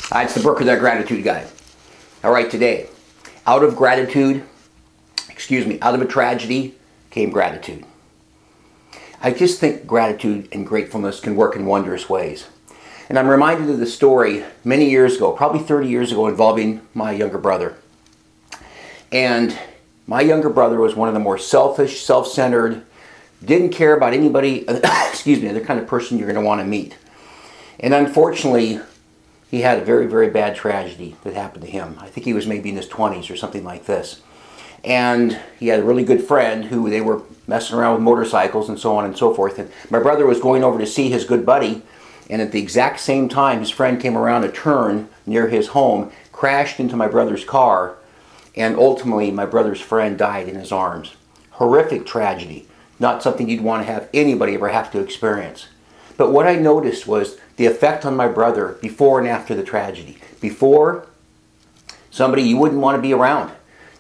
Hi, it's the Brooke, that gratitude guy. All right, today, out of gratitude, out of a tragedy came gratitude. I just think gratitude and gratefulness can work in wondrous ways. And I'm reminded of the story many years ago, probably 30 years ago, involving my younger brother. And my younger brother was one of the more selfish, self-centered, didn't care about anybody, the kind of person you're going to want to meet. And unfortunately, he had a very, very bad tragedy that happened to him. I think he was maybe in his 20s or something like this. And he had a really good friend who they were messing around with motorcycles and so on and so forth. And my brother was going over to see his good buddy, and at the exact same time his friend came around a turn near his home, crashed into my brother's car, and ultimately my brother's friend died in his arms. Horrific tragedy. Not something you'd want to have anybody ever have to experience. But what I noticed was the effect on my brother before and after the tragedy. Before, somebody you wouldn't want to be around.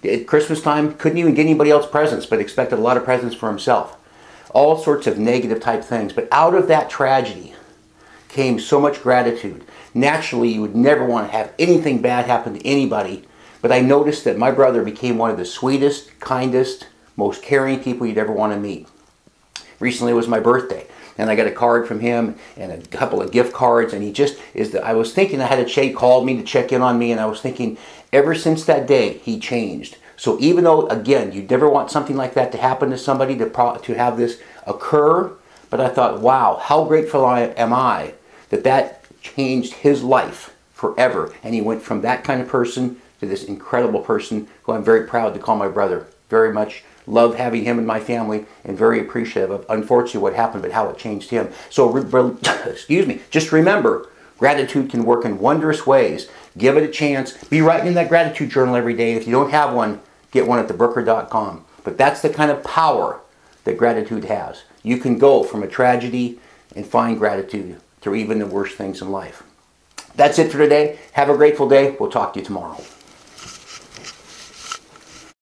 At Christmas time, couldn't even get anybody else presents, but expected a lot of presents for himself. All sorts of negative type things. But out of that tragedy came so much gratitude. Naturally, you would never want to have anything bad happen to anybody. But I noticed that my brother became one of the sweetest, kindest, most caring people you'd ever want to meet. Recently was my birthday, and I got a card from him and a couple of gift cards, and he just I was thinking, I had a Che called me to check in on me, and I was thinking, ever since that day, he changed. So even though, again, you'd never want something like that to happen to somebody, to have this occur, but I thought, wow, how grateful am I that changed his life forever, and he went from that kind of person to this incredible person who I'm very proud to call my brother. Very much love having him in my family, and very appreciative of, unfortunately, what happened, but how it changed him. So, just remember, gratitude can work in wondrous ways. Give it a chance. Be writing in that gratitude journal every day. If you don't have one, get one at thebrooker.com. But that's the kind of power that gratitude has. You can go from a tragedy and find gratitude through even the worst things in life. That's it for today. Have a grateful day. We'll talk to you tomorrow.